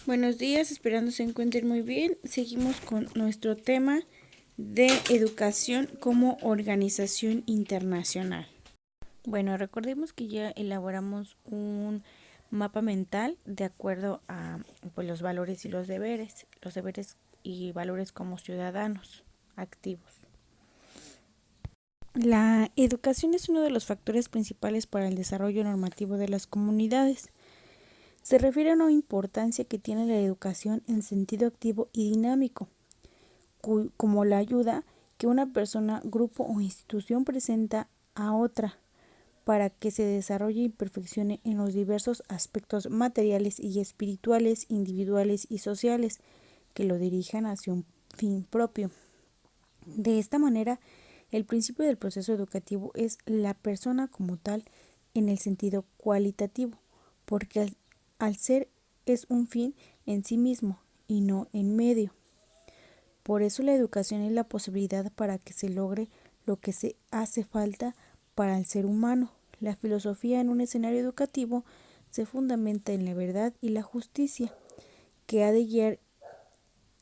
Buenos días, esperando se encuentren muy bien. Seguimos con nuestro tema de educación como organización internacional. Bueno, recordemos que ya elaboramos un mapa mental de acuerdo a los valores y los deberes y valores como ciudadanos activos. La educación es uno de los factores principales para el desarrollo normativo de las comunidades. Se refiere a una importancia que tiene la educación en sentido activo y dinámico, como la ayuda que una persona, grupo o institución presenta a otra para que se desarrolle y perfeccione en los diversos aspectos materiales y espirituales, individuales y sociales que lo dirijan hacia un fin propio. De esta manera, el principio del proceso educativo es la persona como tal en el sentido cualitativo, porque al ser es un fin en sí mismo y no en medio. Por eso la educación es la posibilidad para que se logre lo que se hace falta para el ser humano. La filosofía en un escenario educativo se fundamenta en la verdad y la justicia, que ha de guiar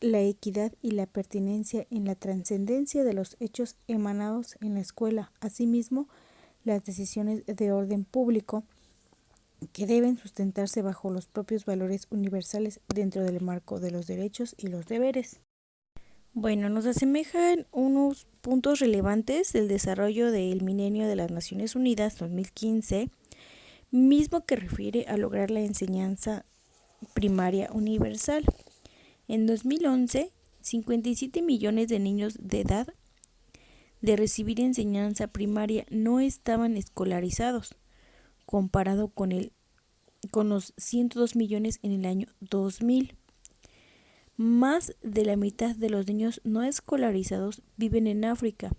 la equidad y la pertinencia en la trascendencia de los hechos emanados en la escuela. Asimismo, las decisiones de orden público que deben sustentarse bajo los propios valores universales dentro del marco de los derechos y los deberes. Bueno, nos asemejan unos puntos relevantes del desarrollo del Milenio de las Naciones Unidas 2015, mismo que refiere a lograr la enseñanza primaria universal. En 2011, 57 millones de niños de edad de recibir enseñanza primaria no estaban escolarizados, comparado con los 102 millones en el año 2000. Más de la mitad de los niños no escolarizados viven en África.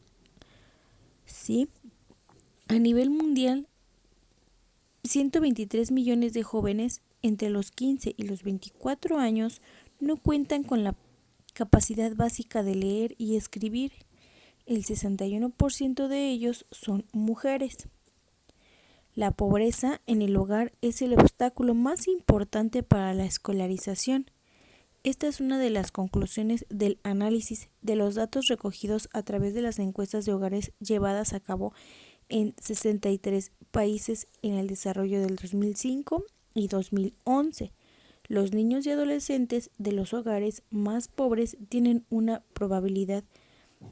¿Sí? A nivel mundial, 123 millones de jóvenes entre los 15 y los 24 años no cuentan con la capacidad básica de leer y escribir. El 61% de ellos son mujeres. La pobreza en el hogar es el obstáculo más importante para la escolarización. Esta es una de las conclusiones del análisis de los datos recogidos a través de las encuestas de hogares llevadas a cabo en 63 países en el desarrollo del 2005 y 2011. Los niños y adolescentes de los hogares más pobres tienen una probabilidad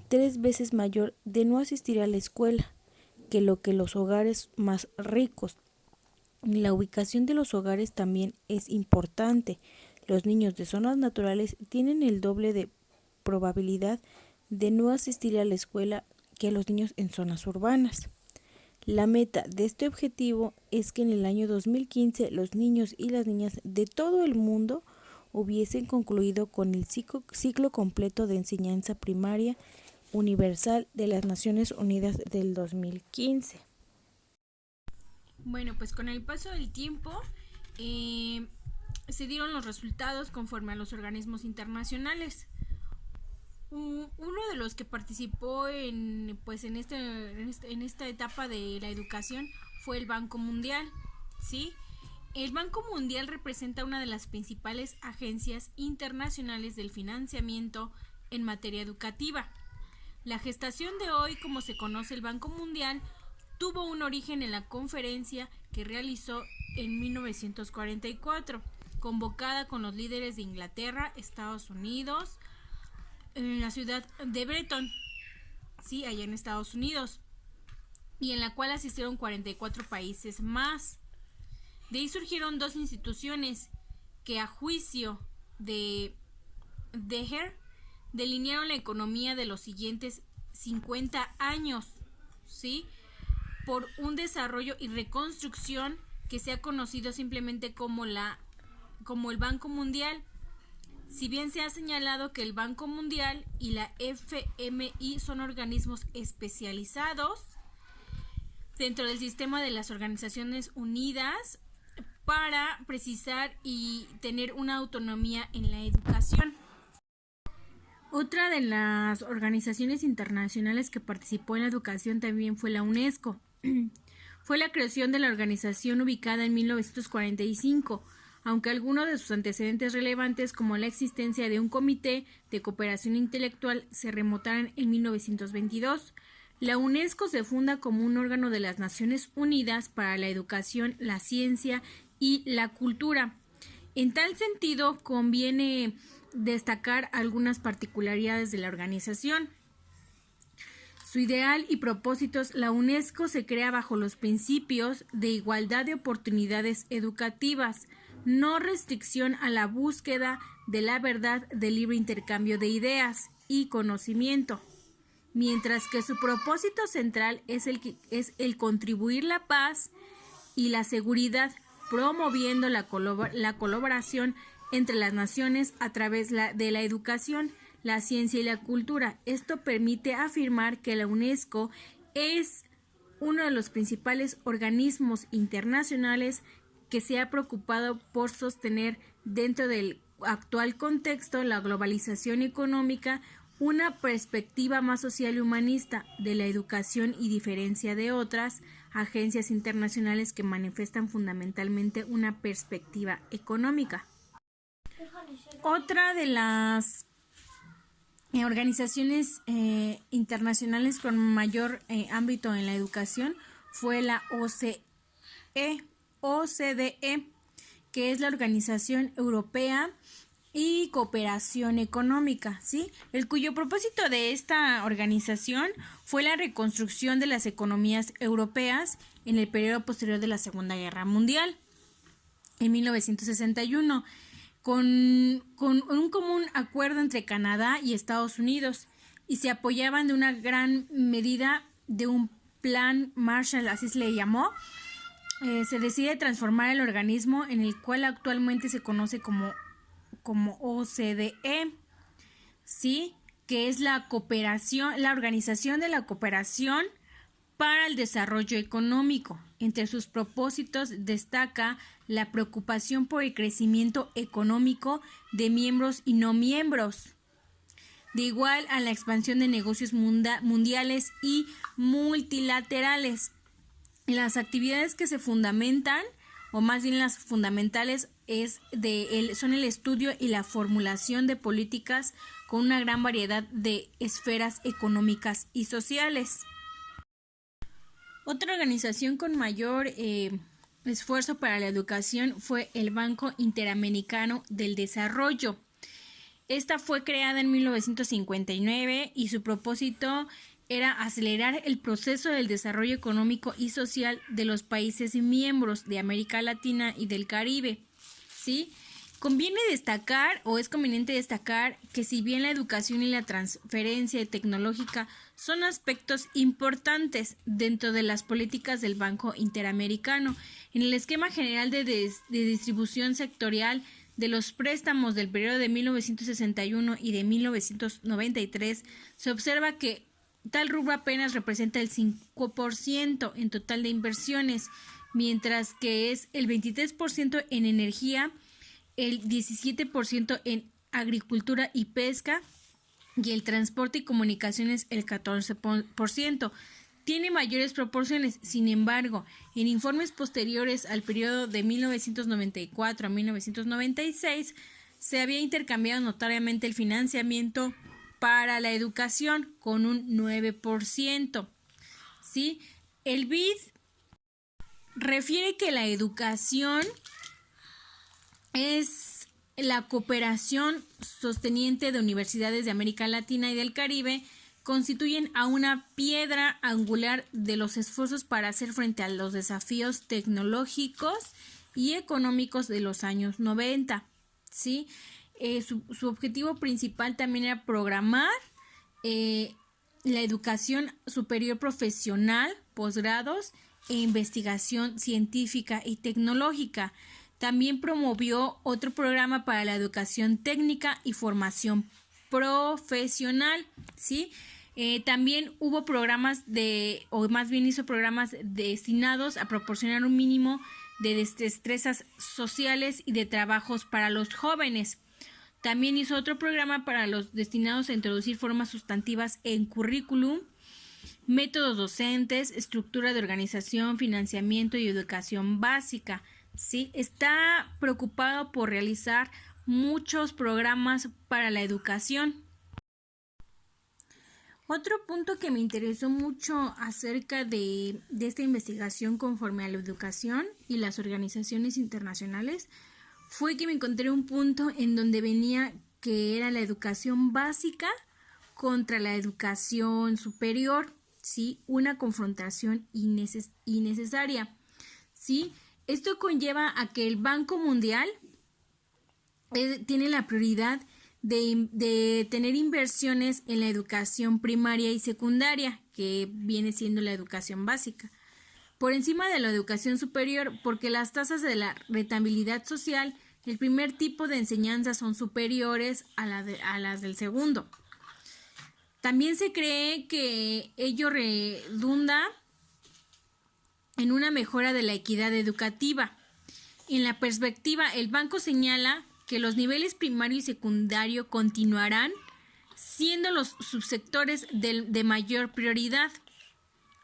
3 veces mayor de no asistir a la escuela que los hogares más ricos. La ubicación de los hogares también es importante. Los niños de zonas naturales tienen el doble de probabilidad de no asistir a la escuela que los niños en zonas urbanas. La meta de este objetivo es que en el año 2015 los niños y las niñas de todo el mundo hubiesen concluido con el ciclo completo de enseñanza primaria universal de las Naciones Unidas del 2015. Bueno, pues con el paso del tiempo se dieron los resultados conforme a los organismos internacionales. Uno de los que participó en esta etapa de la educación fue el Banco Mundial, ¿sí? El Banco Mundial representa una de las principales agencias internacionales del financiamiento en materia educativa. La gestación de hoy, como se conoce el Banco Mundial, tuvo un origen en la conferencia que realizó en 1944, convocada con los líderes de Inglaterra, Estados Unidos, en la ciudad de Bretton, sí, allá en Estados Unidos, y en la cual asistieron 44 países más. De ahí surgieron dos instituciones que, a juicio de Deher, delinearon la economía de los siguientes 50 años, ¿sí? Por un desarrollo y reconstrucción que se ha conocido simplemente como el Banco Mundial. Si bien se ha señalado que el Banco Mundial y la FMI son organismos especializados dentro del sistema de las Organizaciones Unidas para precisar y tener una autonomía en la educación. Otra de las organizaciones internacionales que participó en la educación también fue la UNESCO. Fue la creación de la organización ubicada en 1945 aunque algunos de sus antecedentes relevantes, como la existencia de un comité de cooperación intelectual, se remontaran en 1922. La UNESCO se funda como un órgano de las Naciones Unidas para la educación, la ciencia y la cultura. En tal sentido, conviene destacar algunas particularidades de la organización. Su ideal y propósitos. La UNESCO se crea bajo los principios de igualdad de oportunidades educativas, no restricción a la búsqueda de la verdad, de libre intercambio de ideas y conocimiento, mientras que su propósito central es el contribuir la paz y la seguridad, promoviendo la colaboración entre las naciones a través de la educación, la ciencia y la cultura. Esto permite afirmar que la UNESCO es uno de los principales organismos internacionales que se ha preocupado por sostener, dentro del actual contexto, la globalización económica, una perspectiva más social y humanista de la educación, y diferencia de otras agencias internacionales que manifiestan fundamentalmente una perspectiva económica. Otra de las organizaciones internacionales con mayor ámbito en la educación fue la OCDE, que es la Organización Europea y Cooperación Económica, ¿sí? El cuyo propósito de esta organización fue la reconstrucción de las economías europeas en el periodo posterior de la Segunda Guerra Mundial, en 1961, con un común acuerdo entre Canadá y Estados Unidos, y se apoyaban de una gran medida de un plan Marshall, así se le llamó. Se decide transformar el organismo, en el cual actualmente se conoce como OCDE, ¿sí? Que es la Organización de la Cooperación para el Desarrollo Económico. Entre sus propósitos destaca la preocupación por el crecimiento económico de miembros y no miembros, de igual a la expansión de negocios mundiales y multilaterales. Las actividades que se fundamentan, o más bien las fundamentales, son el estudio y la formulación de políticas con una gran variedad de esferas económicas y sociales. Otra organización con mayor esfuerzo para la educación fue el Banco Interamericano del Desarrollo. Esta fue creada en 1959 y su propósito era acelerar el proceso del desarrollo económico y social de los países miembros de América Latina y del Caribe, ¿sí? Conviene destacar, o es conveniente destacar, que si bien la educación y la transferencia tecnológica son aspectos importantes dentro de las políticas del Banco Interamericano, en el esquema general de distribución sectorial de los préstamos del periodo de 1961 y de 1993, se observa que tal rubro apenas representa el 5% en total de inversiones, mientras que es el 23% en energía, el 17% en agricultura y pesca, y el transporte y comunicaciones el 14%. Tiene mayores proporciones. Sin embargo, en informes posteriores al periodo de 1994 a 1996, se había intercambiado notoriamente el financiamiento para la educación con un 9%. ¿Sí? El BID refiere que la educación es la cooperación sosteniente de universidades de América Latina y del Caribe, constituyen a una piedra angular de los esfuerzos para hacer frente a los desafíos tecnológicos y económicos de los años 90, ¿sí? Su objetivo principal también era programar la educación superior profesional, posgrados e investigación científica y tecnológica. También promovió otro programa para la educación técnica y formación profesional, ¿sí? También hubo programas hizo programas destinados a proporcionar un mínimo de destrezas sociales y de trabajos para los jóvenes. También hizo otro programa para los destinados a introducir formas sustantivas en currículum, métodos docentes, estructura de organización, financiamiento y educación básica. ¿sí? Está preocupado por realizar muchos programas para la educación. Otro punto que me interesó mucho acerca de esta investigación conforme a la educación y las organizaciones internacionales fue que me encontré un punto en donde venía que era la educación básica contra la educación superior, ¿sí? Una confrontación innecesaria, ¿sí? Esto conlleva a que el Banco Mundial tiene la prioridad de tener inversiones en la educación primaria y secundaria, que viene siendo la educación básica, por encima de la educación superior, porque las tasas de la rentabilidad social, el primer tipo de enseñanza son superiores a las del segundo. También se cree que ello redunda en una mejora de la equidad educativa. En la perspectiva, el banco señala que los niveles primario y secundario continuarán siendo los subsectores de mayor prioridad,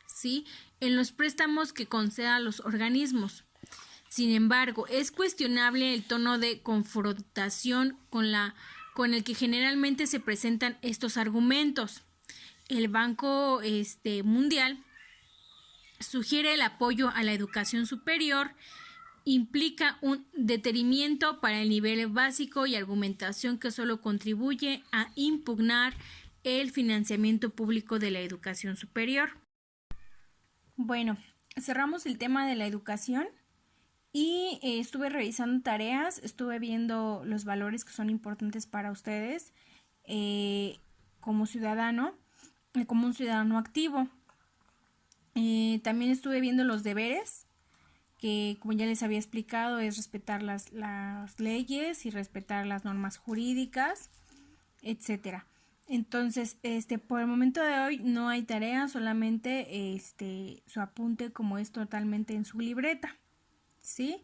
¿sí? En los préstamos que concedan los organismos. Sin embargo, es cuestionable el tono de confrontación con el que generalmente se presentan estos argumentos. El Banco Mundial sugiere el apoyo a la educación superior, implica un detenimiento para el nivel básico y argumentación que solo contribuye a impugnar el financiamiento público de la educación superior. Bueno, cerramos el tema de la educación y estuve revisando tareas, estuve viendo los valores que son importantes para ustedes como ciudadano, como un ciudadano activo. También estuve viendo los deberes, que como ya les había explicado es respetar las leyes y respetar las normas jurídicas, etcétera. Entonces, por el momento de hoy no hay tarea, solamente su apunte como es totalmente en su libreta, ¿sí?